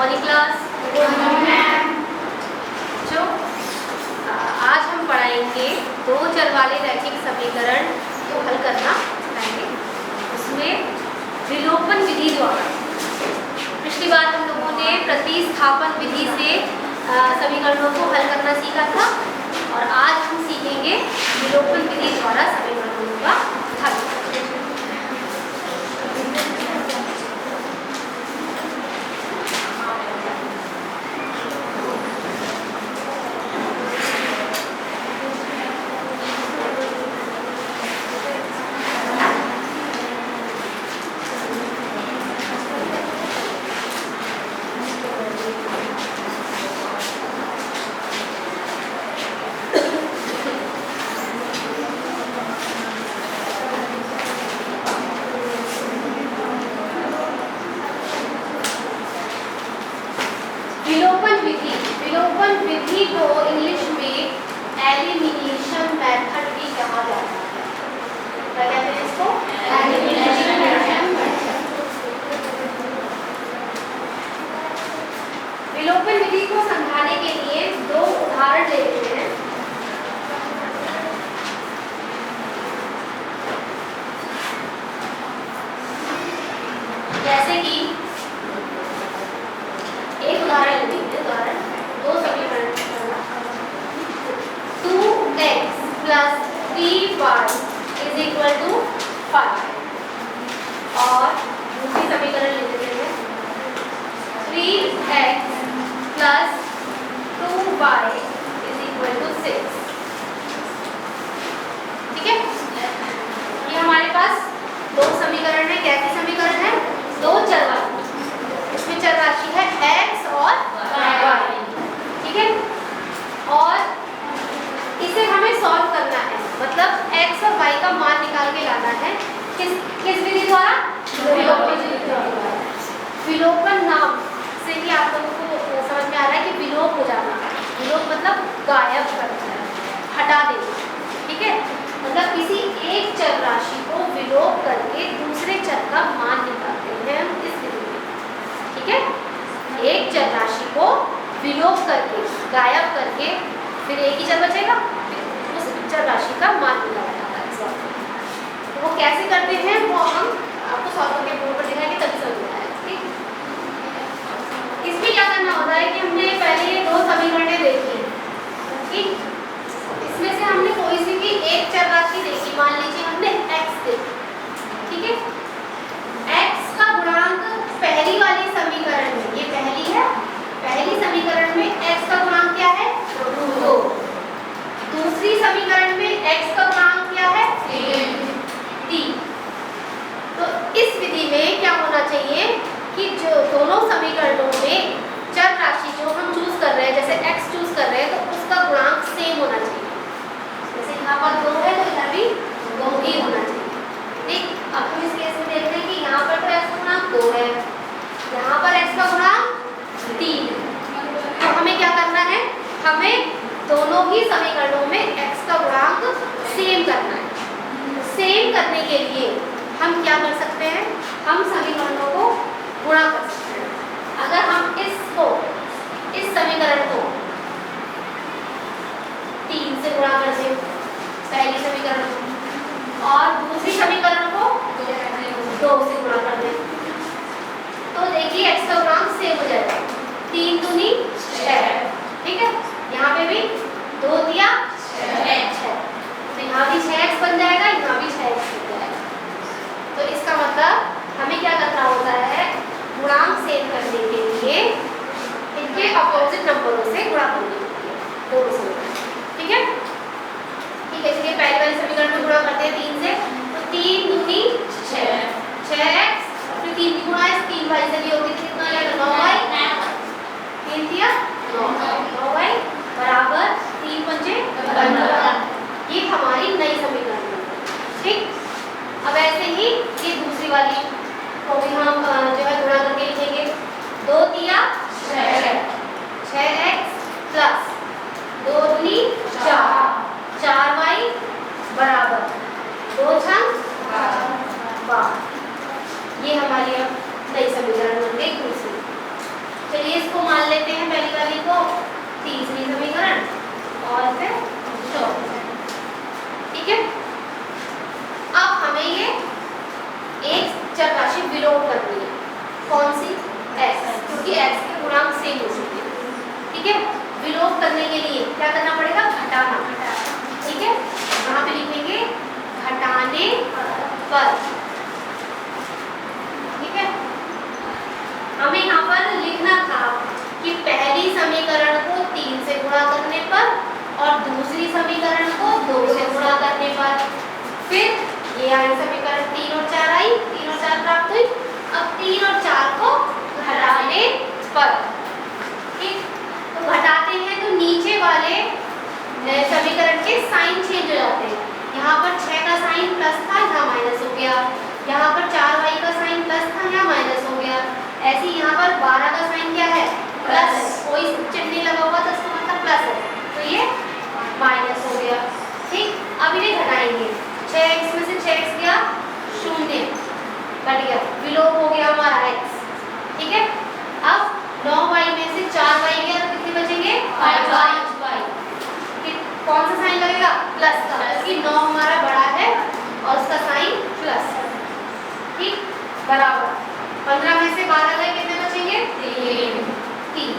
Morning class. जो आज हम पढ़ाएंगे दो चर वाले रैखिक समीकरण को हल करना सिखाएंगे, उसमें विलोपन विधि द्वारा। पिछली बार हम लोगों ने प्रतिस्थापन विधि से समीकरणों को हल करना सीखा था और आज हम सीखेंगे विलोपन विधि द्वारा समीकरणों का हल। विलोपन विधि को इंग्लिश में एलिमिनेशन मेथड भी कहा जाता है। क्या कहते हैं इसको? Elimination method. विलोपन विधि को समझाने के लिए दो उदाहरण लेते हैं। जैसे कि एक उदाहरण लेते हैं, दो समीकरण 2x + 3y = 5 और दूसरी समीकरण ले लेते हैं 3x + 2y = 6। ठीक है, ये हमारे पास दो समीकरण है। कैसी समीकरण है? दो चर वाली। इसमें चर राशि है x और y। ठीक है, और इसे हमें सॉल्व करना है, मतलब x और y का मान निकाल के लाना है। किस विधि द्वारा? विलोपन विधि द्वारा। विलोपन नाम से ही आप लोगों को समझ में आ रहा है कि विलोप हो जाना। विलोप मतलब गायब करना, हटा देना। ठीक है, मतलब किसी एक चर राशि को विलोप करके दूसरे चर का मान निकालते हैं हम इस विधि में। ठीक है, एक चर राशि को विलोप करके, गायब करके, फिर एक ही चर बचेगा, उस चर राशि का मान निकाला जाता है। तो वो कैसे करते हैं वो हम आपको सॉल्व करके बोर्ड पर दिखाएंगे, तभी समझ में आएगा। ठीक, इसमें क्या करना होता है कि हमने पहले ये दो समीकरणें देखी। ठीक, इसमें से हमने कोई सी भी एक चर राशि देखी, मान लीजिए हमने x देखी। ठीक है, x का गुणांक पहली वाली समीकरण में, ये पहली है, पहली समीकरण में x का गुणांक क्या है? 2। दूसरी समीकरण में x का गुणांक क्या है? 3। तो इस विधि में क्या होना चाहिए कि जो दोनों समीकरणों में चर राशि जो हम चूज कर रहे हैं, जैसे x चूज कर रहे हैं, तो उसका गुणांक सेम होना चाहिए। जैसे यहाँ पर 2 है तो इधर भी 2 ही होना चाहिए। ठीक, अब हम इस केस में देख रहे हैं कि यहाँ पर तो x का गुणांक 2 है, यहाँ पर x का गुणांक 3 है। तो हमें क्या करना है? हमें दोनों ही समीकरणों में x का गुणांक सेम करना है। सेम करने के लिए हम क्या कर सकते हैं? हम समीकरणों को गुणा कर सकते हैं। अगर हम इस समीकरण को 3 से गुणा कर दें पहली समीकरण को, और दूसरी समीकरण को 2 से गुणा कर दें, तो देखिए x का गुणांक सेम हो जाएगा। 3 दूनी 6। ठीक है, यहाँ पे भी 2 दिया 6, तो यहाँ भी 6x बन जाएगा, यहाँ भी 6x बन जाएगा। तो इसका मतलब हमें क्या करना होता है? गुणांक सेम करने के लिए इनके अपोजिट नंबरों से गुणा करना है, दोनों समीकरण। ठीक है, ठीक है, इसलिए पहली वाली समीकरण में गुणा करते हैं 3 से, तो 3 दूनी 6x, फिर 3 की गुणा है 3 वाली से भी होगी, कितना आएगा? 9y। 3 दिया 9y बराबर 3 पंजे 15। ये हमारी नई समीकरण है। ठीक, अब ऐसे ही ये दूसरी वाली को भी हम जो है गुणा करके लिखेंगे। 2 दिया 6x प्लस 2 दूनी 4, 4y बराबर 2 छंग 12। ये हमारी अब नई समीकरण बन गई दूसरी। चलिए इसको मान लेते हैं पहली वाली को तीसरी समीकरण और फिर चौथी। ठीक है, अब हमें ये एक चर राशि विलोप करनी है। कौन सी? x, क्योंकि x के गुणांक सेम हो चुके हैं। ठीक है, विलोप करने के लिए क्या करना पड़ेगा? घटाना। ठीक है, यहाँ पे लिखेंगे घटाने पर। ठीक है, हमें यहाँ पर लिखना था कि पहली समीकरण को 3 से गुणा करने पर और दूसरी समीकरण को 2 से गुणा करने पर। फिर ये आई समीकरण 3 और 4 आई, 3 और 4 प्राप्त हुई। अब 3 और 4 को घटाने पर, ठीक, तो घटाते हैं तो नीचे वाले समीकरण के साइन चेंज हो जाते हैं। यहाँ पर 6 का साइन प्लस था, यहाँ माइनस हो गया। यहाँ पर 4y का साइन प्लस था, यहाँ माइनस हो गया। ऐसे ही यहाँ पर 12 का साइन क्या है? प्लस। कोई चिन्ह लगा हुआ था इसका मतलब प्लस है, तो ये माइनस हो गया। ठीक, अब इन्हें घटाएंगे। 6x में से 6x गया, 0 कट गया, विलोप हो गया हमारा x। ठीक है, अब 9y में से 4y गया तो कितने बचेंगे? 5y। कौन सा साइन लगेगा? प्लस का, क्योंकि 9 हमारा बड़ा है और उसका साइन प्लस है। ठीक, बराबर 15 में से 12 गए, कितने बचेंगे? 3।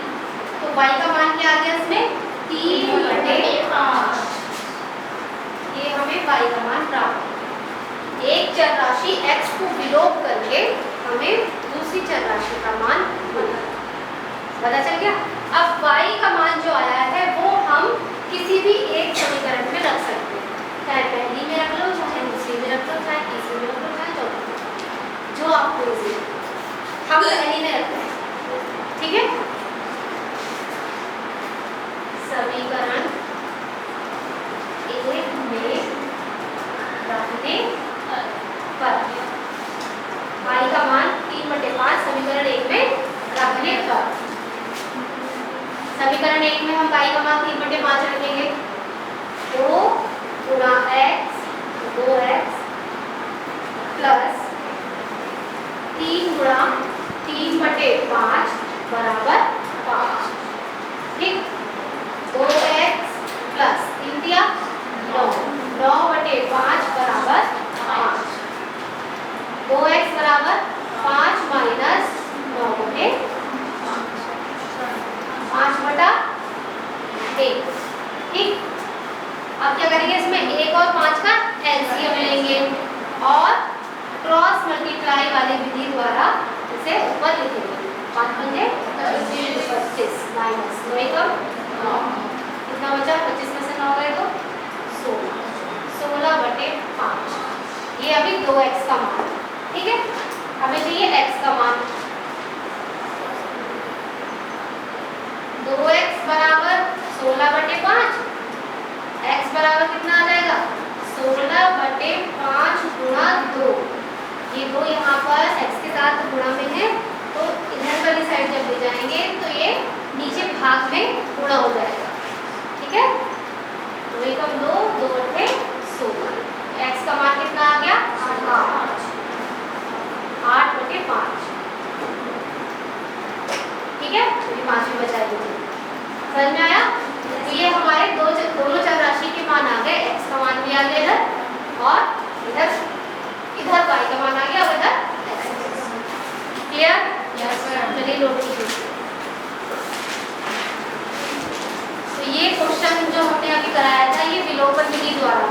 तो y का मान क्या आ गया इसमें? 3/5। ये हमें y का मान प्राप्त है। एक चर राशि x को विलोप करके हमें दूसरी चर राशि का मान पता चल गया। अब y का मान जो आया है वो हम किसी भी एक समीकरण में रख सकते हैं, चाहे पहली में रख लो, चाहे दूसरी में रख लो, चाहे तीसरी में रख लो, चाहे चौथी में, जो आपको इजी। हम पहली में रखते हैं। ठीक है, समीकरण 1 में रखने पर y का मान 3/5 समीकरण 1 में रखने पर। समीकरण 1 में हम y का मान 3/5 रखेंगे। 2 गुणा x 2x प्लस 3 गुणा 3/5 बराबर 5। ठीक, 2x प्लस 3 दिया 9, 9/5 बराबर 5। 2x बराबर 5 माइनस 9/5, 5/1। ठीक, अब क्या करेंगे? इसमें 1 और 5 का एलसीएम लेंगे और क्रॉस मल्टीप्लाई वाली विधि द्वारा इसे ऊपर लिखेंगे। 5 पंजे 25 माइनस 9 कितना बचा? 25 में से 9 गए तो 16, 16/5। ये अभी 2x का मान। ठीक है, हमें चाहिए x का मान। 2x बराबर 16/5, x बराबर कितना आ जाएगा? 16/5 गुणा 2। ये 2 यहाँ पर x के साथ गुणा में है, तो इधर वाली साइड जब ले जाएंगे तो ये नीचे भाग में गुणा हो जाएगा। ठीक है, 2 एकम 2, 2/8 16। x का मान कितना आ गया? 8, 8/5। ठीक है, तो 5 में बचा दीजिए। समझ में आया? तो ये हमारे दोनों चर राशि के मान आ गए। x का मान भी आ गया इधर और इधर y का मान आ गया और इधर x। क्लियर? चलिए नोट कीजिए। तो ये क्वेश्चन जो हमने अभी कराया था ये विलोपन विधि द्वारा,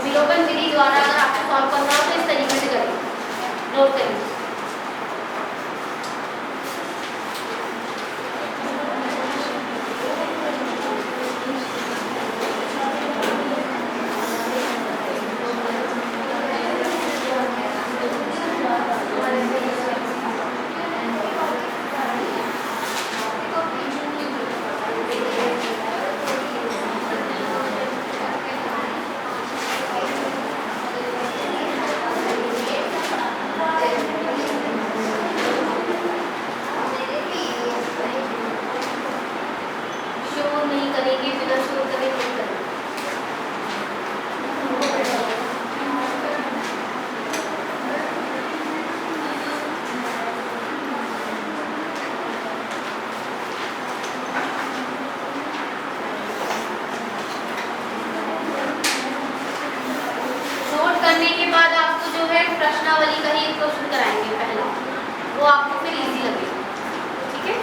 विलोपन विधि द्वारा अगर आपको सॉल्व करना हो तो इस तरीके से करें। नोट करिए। प्रश्नावली का ही क्वेश्चन कराएंगे पहला, वो आपको फिर इजी लगेगा। ठीक है,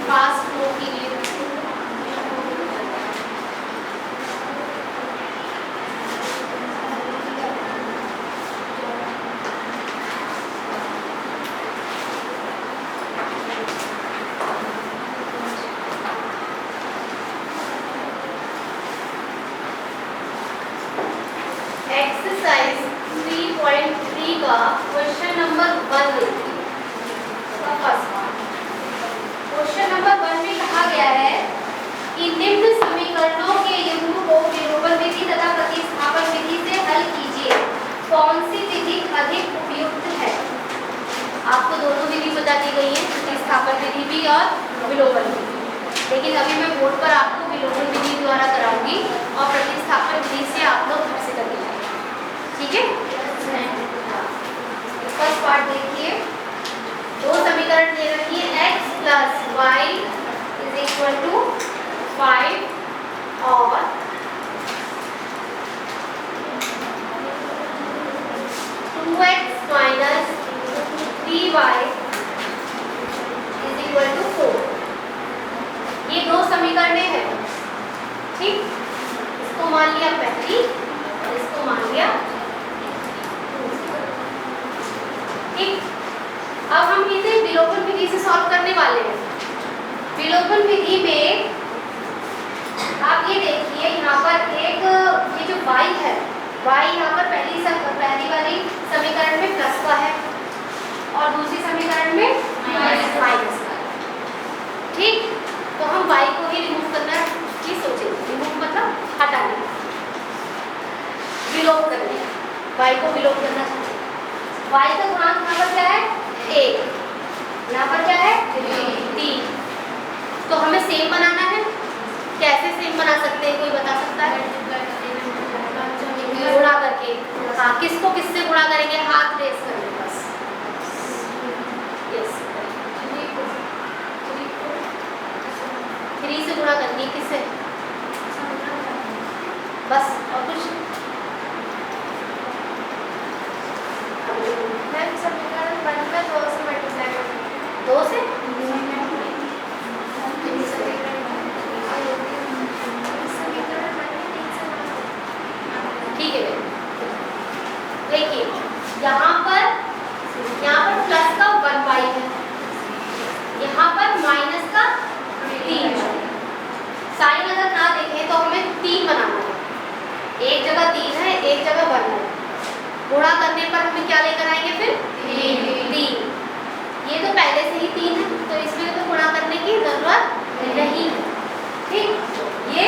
फास्ट फ्लो के लिए एक्सरसाइज 3.3 का क्वेश्चन नंबर 1 देखिए। क्वेश्चन नंबर 1 में कहा गया है कि निम्न समीकरणों के युग्म को विलोपन विधि तथा प्रतिस्थापन विधि से हल कीजिए, कौन सी विधि अधिक उपयुक्त है। आपको दोनों विधि बता दी गई है, प्रतिस्थापन विधि भी और विलोपन विधि, लेकिन अभी मैं बोर्ड पर आपको विलोपन विधि द्वारा कराऊंगी और प्रतिस्थापन विधि से आप लोग घर से करके जाएंगे। ठीक है, फर्स्ट पार्ट देखिए। दो समीकरण दे रखी है, x plus y is equal to 5 और two x minus 3y is equal to 4। ये दो समीकरणें हैं। ठीक, इसको मान लिया पहली और इसको मान लिया। ठीक, अब हम इसे विलोपन विधि से सॉल्व करने वाले हैं। विलोपन विधि में आप ये देखिए, यहाँ पर एक ये जो y है, y यहाँ पर पहली वाली समीकरण में प्लस का है और दूसरी समीकरण में माइनस का है। ठीक, तो हम y को ही रिमूव करना की सोचेंगे। रिमूव मतलब हटाने, विलोप करने, y को विलोप करना चाहिए। y का गुणांक यहाँ पर क्या है 1, यहाँ पर क्या है 3। तो हमें सेम बनाना है। कैसे सेम बना सकते हैं, कोई बता सकता है? गुणा करके। हाँ, किसको किससे गुणा करेंगे, हाथ रेस करके बस। यस, 3 से गुणा करनी है, किससे बस, और कुछ समीकरण 1 में 2 से मल्टीप्लाई करें। 2 से ठीक है। देखिए यहाँ पर प्लस का 1y है, यहाँ पर माइनस का 3। साइन अगर ना देखें तो हमें 3 बनाना है। एक जगह 3 है, एक जगह 1 है। गुणा करने पर हमें क्या लेकर आएंगे फिर 3। ये तो पहले से ही 3 है, तो इसमें तो गुणा करने की जरूरत नहीं है। ठीक, ये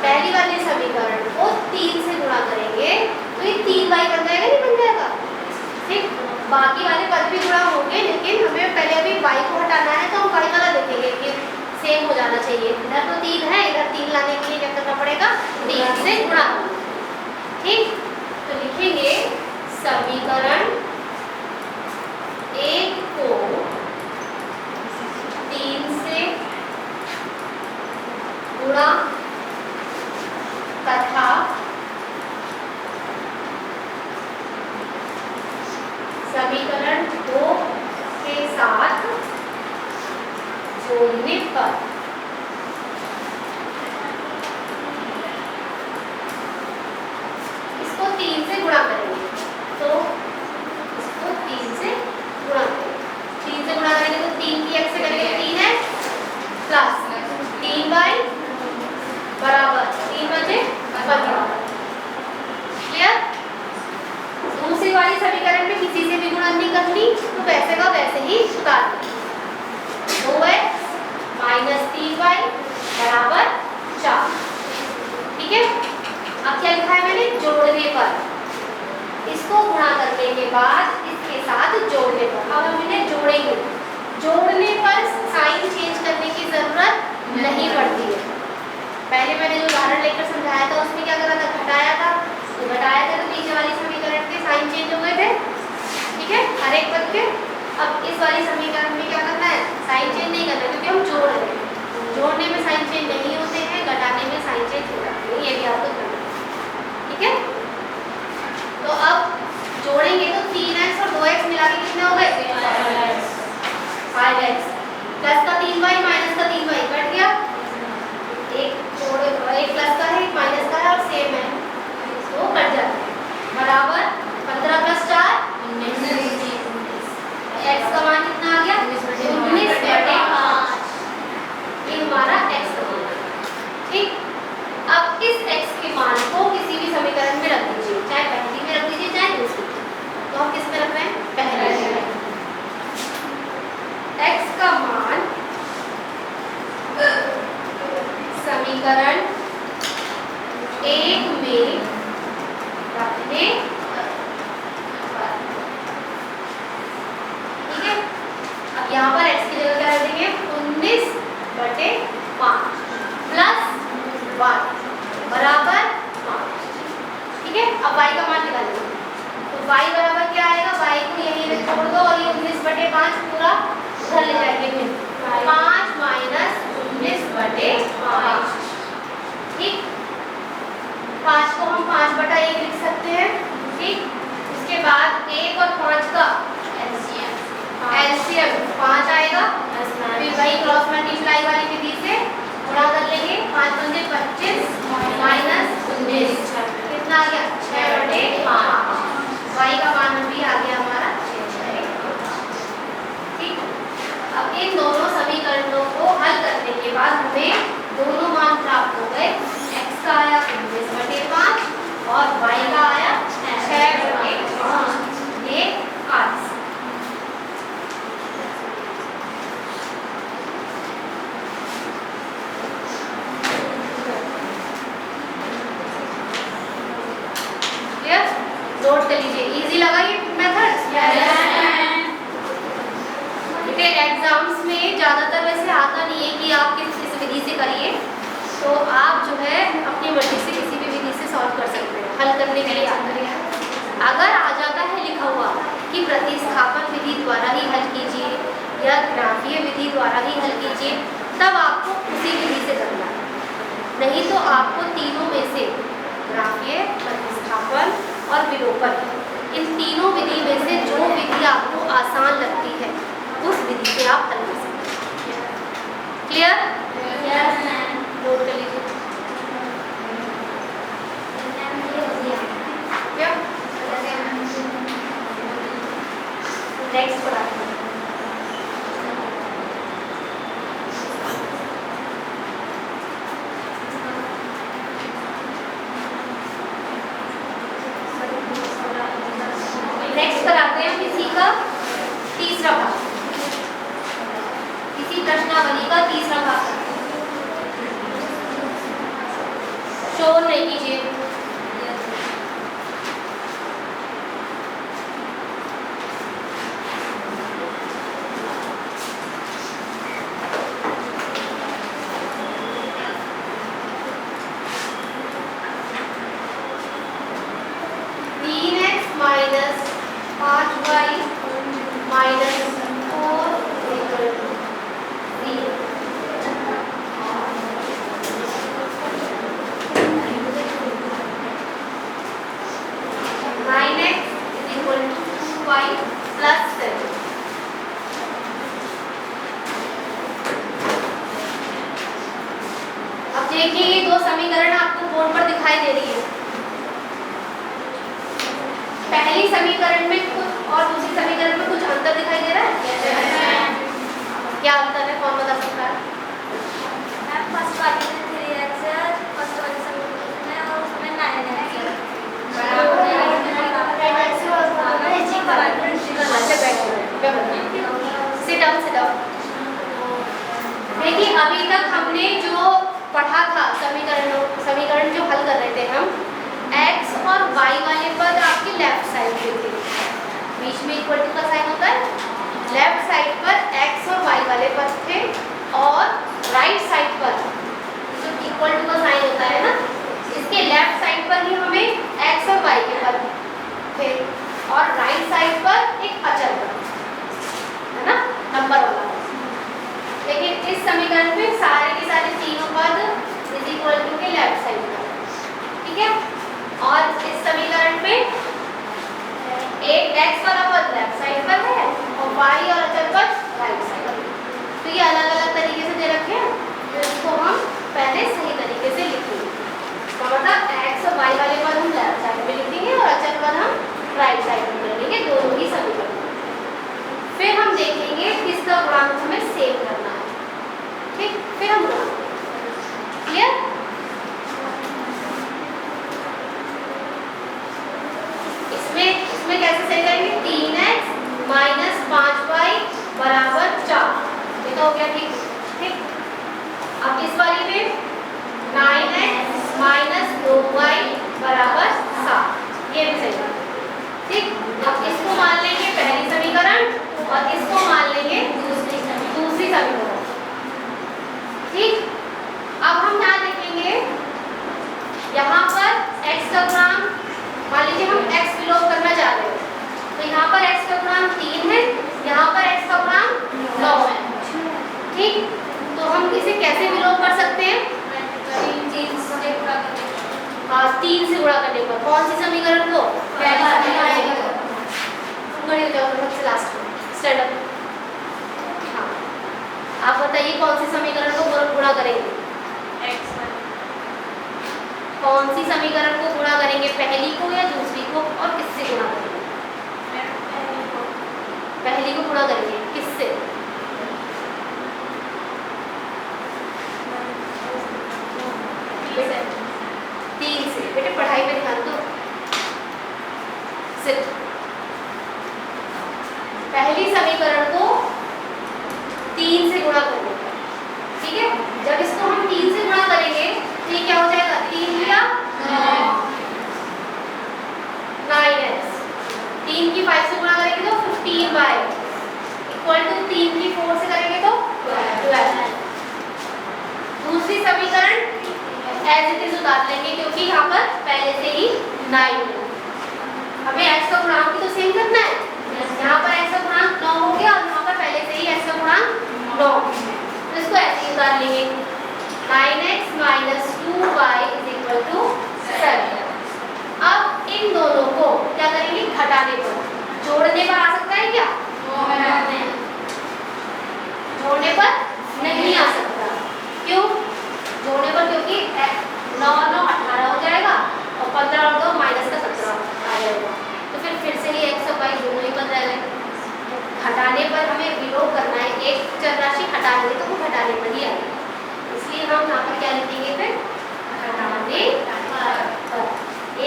पहली वाली समीकरण को 3 से गुणा करेंगे तो ये 3y बन जाएगा, नहीं बन जाएगा। ठीक, बाकी वाले पद भी गुणा होंगे, लेकिन हमें पहले अभी y को हटाना है, तो हम y वाला देखेंगे कि सेम हो जाना चाहिए। इधर तो 3 है, इधर 3 लाने के लिए क्या करना पड़ेगा, 3 से गुणा। ठीक, तो लिखेंगे समीकरण 1 को 3 से गुणा तथा समीकरण 2 के साथ जोड़ने पर इसको 3 से गुणा करेंगे। तो इसको 3 से गुणा करेंगे। 3 से गुणा करेंगे तो 3 की x से करेंगे 3x प्लस 3y बराबर 3 बचे 15। क्लियर? दूसरी वाली समीकरण में किसी से भी गुणा नहीं करनी, तो वैसे का वैसे ही उतार देंगे। 2x माइनस 3y बराबर 4। ठीक है, अब क्या लिखा है मैंने, जोड़ने पर। इसको गुणा करने के बाद इसके साथ जोड़ने पर, अब हम इन्हें जोड़ेंगे। जोड़ने पर साइन चेंज करने की जरूरत नहीं पड़ती है। पहले मैंने जो उदाहरण लेकर समझाया था उसमें क्या करा था, घटाया था, तो घटाया था तो पीछे वाली समीकरण के साइन चेंज हो गए थे। ठीक है, हर एक पद के। अब इस वाली समीकरण में क्या करना है, साइन चेंज नहीं करना, क्योंकि हम जोड़ रहे हैं। जोड़ने में साइन चेंज नहीं होते हैं, घटाने में साइन चेंज हो जाते हैं, ये भी बराबर 15 + 4 x का मान कितना आ गया 19/5। ये हमारा x का मान है। ठीक, अब इस x के मान को किसी भी समीकरण में रख दीजिए, चाहे पहली में रख दीजिए चाहे दूसरी। तो हम किस में रख रहे हैं पहले में। x का मान समीकरण 1 में रखने, ठीक है। अब यहाँ पर x की जगह क्या रख देंगे 19/5 प्लस y बराबर 5। ठीक है, अब y का मान निकालेंगे तो y बराबर क्या आएगा, y को यहीं पे छोड़ दो और ये 19/5 पूरा उधर ले जाएंगे, 5 - 19/5। ठीक, 5 को हम 5/1 लिख सकते हैं। ठीक, उसके बाद 1 और 5 का एलसीएम 5 आएगा, फिर वही क्रॉस मल्टीप्लाई वाली विधि से गुणा कर लेंगे। 5 × 5 = 25 - 19 कितना आ गया 6/5। y का मान भी आ गया हमारा 6/5। ठीक, अब इन दोनों समीकरणों को हल करने के बाद हमें दोनों मान प्राप्त हो गए। x का आया 19/5 और y का आया 6/5। ये आज नोट कर लीजिए। इजी लगा ये मेथड? देखिए एग्जाम्स में ज़्यादातर वैसे आता नहीं है कि आप किस विधि से करिए, तो आप जो है अपनी मर्जी से किसी भी विधि से सॉल्व कर सकते हैं, हल करने के लिए आता है। अगर आ जाता है लिखा हुआ कि प्रतिस्थापन विधि द्वारा ही हल कीजिए या ग्राफीय विधि द्वारा ही हल कीजिए, तब आपको उसी विधि से करना है। नहीं तो आपको तीनों में से ग्राफीय, प्रतिस्थापन और विलोपन, इन तीनों विधि में से जो विधि आपको आसान लगती है उस विधि से आप हल कर सकते हैं। क्लियर? नोट कर लीजिए। नेक्स्ट पढ़ाते हैं। नेक्स्ट कराते हैं किसी का तीसरा भाग, किसी प्रश्नावली का तीसरा भाग। शोर नहीं कीजिए। देखिए ये दो समीकरण आपको बोर्ड पर दिखाई दे रही है। पहली समीकरण में कुछ और दूसरी समीकरण में कुछ अंतर दिखाई दे रहा है? क्या अंतर है, कौन बता सकता है? फर्स्ट वाली में 3x है, फर्स्ट वाली समीकरण में, और उसमें 9x है। देखिए अभी तक हमने जो पढ़ा था समीकरण जो हल कर रहे थे हम, x और y वाले पद आपके लेफ्ट साइड पे थे, बीच में इक्वल टू का साइन होता है। लेफ्ट साइड पर x और y वाले पद थे और राइट साइड पर जो इक्वल टू का साइन होता है ना, इसके लेफ्ट साइड पर ही हमें x और y के पद थे और राइट साइड पर एक अचल पद है ना, नंबर वाला। लेकिन इस समीकरण में सारे के सारे तीनों पद इज इक्वल टू के लेफ्ट साइड पर, ठीक है। और इस समीकरण में एक x वाला पद लेफ्ट साइड पर है और y और अचल पद राइट साइड पर। तो ये अलग अलग तरीके से दे रखे हैं, तो इसको हम पहले सही तरीके से लिखेंगे। इसका मतलब x और y वाले पद हम लेफ्ट साइड में लिखेंगे और अचल पद हम ये भी सही है। ठीक, अब इसको मान लेंगे पहली समीकरण और इसको मान लेंगे दूसरी समीकरण। ठीक, अब हम क्या देखेंगे, यहाँ पर x का गुणांक, मान लीजिए हम x विलोप करना चाह रहे हैं, तो यहाँ पर x का गुणांक 3 है, यहाँ पर x का गुणांक 9 है। ठीक, तो हम इसे कैसे विलोप कर सकते हैं? 3 से गुणा करने पर। कौन सी समीकरण को? पहली समीकरण। खड़े हो जाओ सबसे लास्ट में, स्टैंड अप। हाँ, आप बताइए कौन सी समीकरण को गुणा करेंगे? कौन सी समीकरण को गुणा करेंगे, पहली को या दूसरी को, और किससे गुणा करेंगे? पहली को गुणा करेंगे किससे? तीन से। बेटे पढ़ाई पे ध्यान दो। सिर्फ पहली समीकरण को 3 से गुणा करेंगे। ठीक है, जब इसको हम 3 से गुणा करेंगे तो ये क्या हो जाएगा? 3 या 9x। 3 की 5 से गुणा करेंगे तो 15y इक्वल टू 3 की 4 से करेंगे तो 12। दूसरी समीकरण एज इट इज उतार लेंगे क्योंकि यहाँ पर पहले से ही 9 है। हमें x का गुणांक भी तो सेम करना है। यहाँ पर x का गुणांक 9 हो गया और यहाँ पर पहले से ही x का गुणांक 9, तो इसको ऐसे ही उतार लेंगे। 9x - 2y = 7। अब इन दोनों को क्या करेंगे? घटाने पर। जोड़ने पर आ सकता है क्या? जोड़ने पर नहीं आ सकता। क्यों? जोड़ने पर क्योंकि 9 और 9 18 हो जाएगा और 15 और 2 -17 आ जाएगा, तो फिर से ही x और y दोनों ही बन जाएंगे। घटाने पर हमें विलोप करना है, एक चर राशि हटानी है तो वो घटाने पर ही आएगी, इसलिए हम यहाँ पर क्या लिखेंगे? फिर घटाने पर।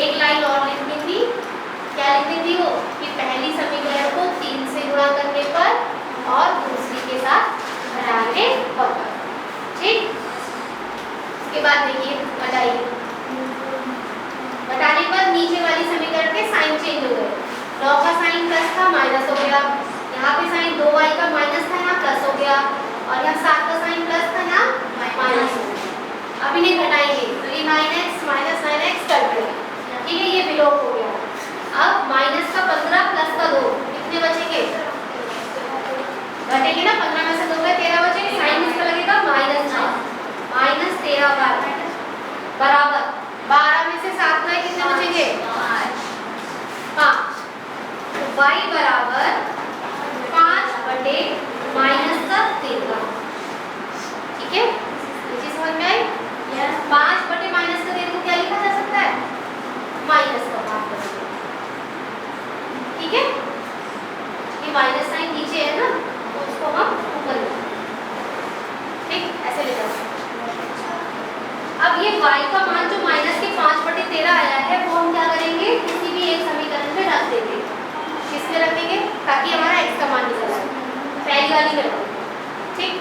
एक लाइन और लिखनी थी, क्या लिखनी थी वो? कि पहली समीकरण को 3 से गुणा करने पर और दूसरी के साथ घटाने पर। ठीक, के बाद देखिए घटाइए। घटाने पर नीचे वाली समीकरण के साइन चेंज हो गए। 9 का साइन प्लस था माइनस हो गया, यहाँ पे साइन 2y का माइनस था, यहाँ प्लस हो गया, और यहाँ 7 का साइन प्लस था, यहाँ माइनस हो गया। अब इन्हें घटाएंगे तो ये 9x - 9x कट गया। ठीक है, ये विलोप हो गया। अब माइनस का 15 प्लस का 2 कितने बचेंगे? घटेंगे ना, 15 में से 2 गए 13 बचेंगे। साइन इसका लगेगा -13y बराबर 12 में से 7 गए कितने बचेंगे? 5। तो y बराबर 5/-13। ठीक है, ये चीज समझ में आई? 5/-13 को क्या लिखा जा सकता है? माइनस का भाग। ठीक है, ये माइनस साइन नीचे है ना, तो उसको हम ऊपर लिखेंगे। ठीक, ऐसे लिखा सकते। अब ये y का मान जो माइनस के 5/13 आया है वो हम क्या करेंगे? किसी भी एक समीकरण में रख देंगे। किसमें रखेंगे? ताकि हमारा x का मान निकल आए। पहली वाली में रखेंगे। ठीक,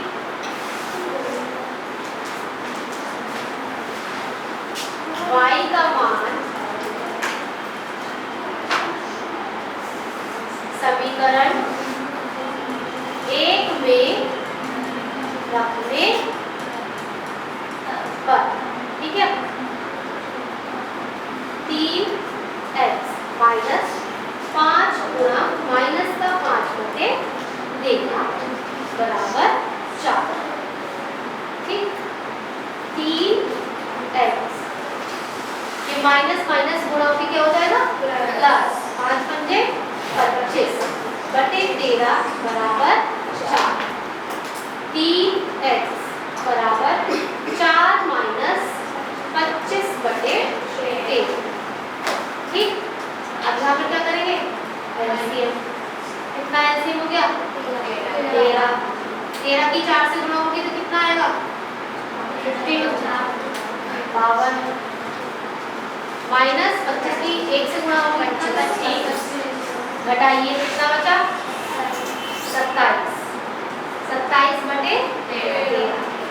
y का मान समीकरण 1 में रखने पर। ठीक है, 3x - 5 गुणा माइनस का 5/13 बराबर 4। ठीक, 3x ये माइनस माइनस गुणा होकर क्या हो जाएगा? प्लस 5×5 = 25/13 बराबर 4। 3x बराबर 4 - 25/13। ठीक, अब यहाँ पर क्या करेंगे? एलसीएम। कितना एलसीएम हो गया? 13। 13 की 4 से गुणा होगी तो कितना आएगा? 52। माइनस 25 की 1 से गुणा होगी 25। घटाइए, कितना बचा? 27। 27/13।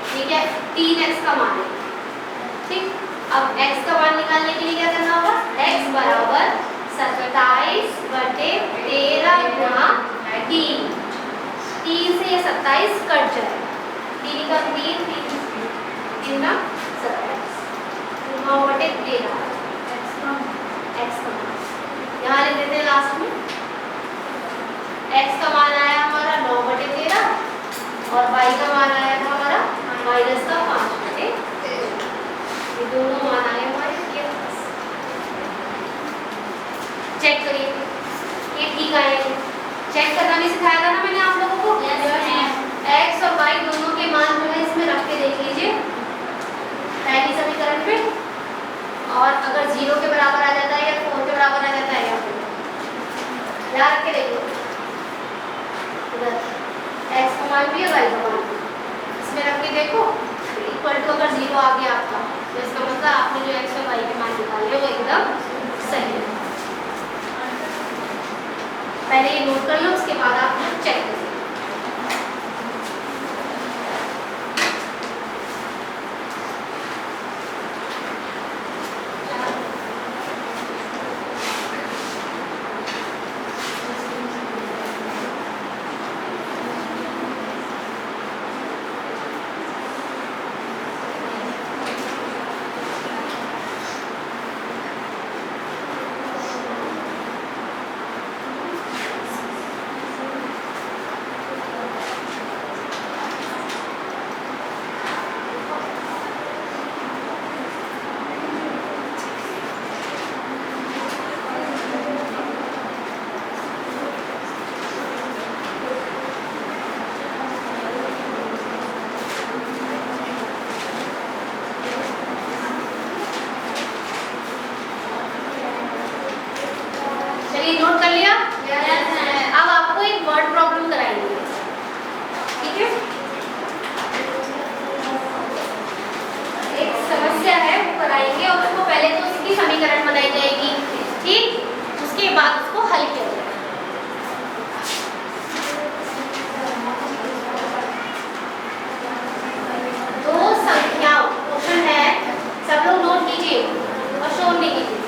ठीक है, 3x का मान है। ठीक, अब x का मान निकालने के लिए क्या करना होगा? x बराबर 27/13 गुणा 3। 3 से ये 27 कट जाए, 3 का 3, 3 ना 27, 9/13 x का मान यहाँ लिख देते हैं लास्ट में। x का मान आया हमारा 9/13 और y का मान आया था हमारा -5/13। ये दोनों मान आए हमारे ये चेक करिए ये ठीक आए। चेक करना भी सिखाया था ना मैंने आप लोगों को। x और y दोनों के मान जो है इसमें रख के देख लीजिए पहली समीकरण पे, और अगर 0 के बराबर आ जाता है या 4 के बराबर आ जाता है यहाँ रख के देखो। इधर x का मान भी है y का मान भी, इसमें रख के देखो इक्वल टू अगर 0 आ गया आपका तो इसका मतलब आपने जो x और y के मान निकाले वो एकदम सही है। पहले ये नोट कर लो, उसके बाद आप चेक करिए। नोट कर लिया? अब आपको एक वर्ड प्रॉब्लम कराएंगे, ठीक है? एक समस्या है वो कराएंगे और उसको पहले तो उसकी समीकरण बनाई जाएगी, ठीक? उसके बाद उसको हल किया जाएगा। दो संख्याओं, क्वेश्चन है, सब लोग नोट कीजिए और शोर नहीं कीजिए।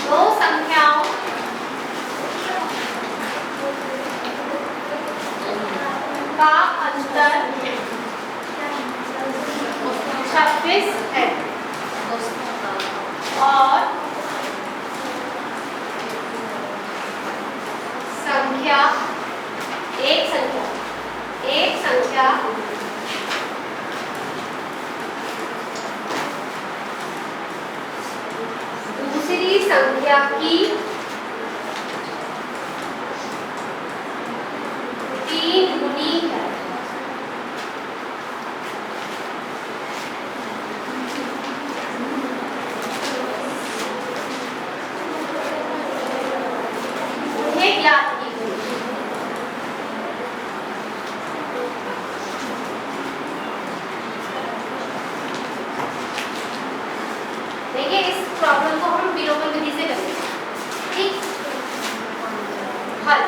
दो संख्याओं का अंतर 26 है और एक संख्या दूसरी संख्या की 3 गुनी है। उन्हें ज्ञात कीजिए। देखिए इस प्रॉब्लम को हम विलोपन विधि से करेंगे, ठीक? हल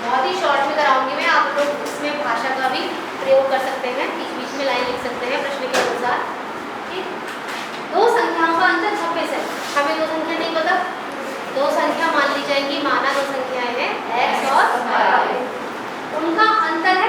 बहुत ही शॉर्ट में कराऊंगी मैं, आप लोग इसमें भाषा का भी प्रयोग कर सकते हैं, बीच बीच में लाइन लिख सकते हैं प्रश्न के अनुसार, ठीक? दो संख्याओं का अंतर 26 है। हमें दो संख्या नहीं पता, दो संख्या मान ली जाएगी, माना दो संख्याएं हैं x और y, उनका अंतर है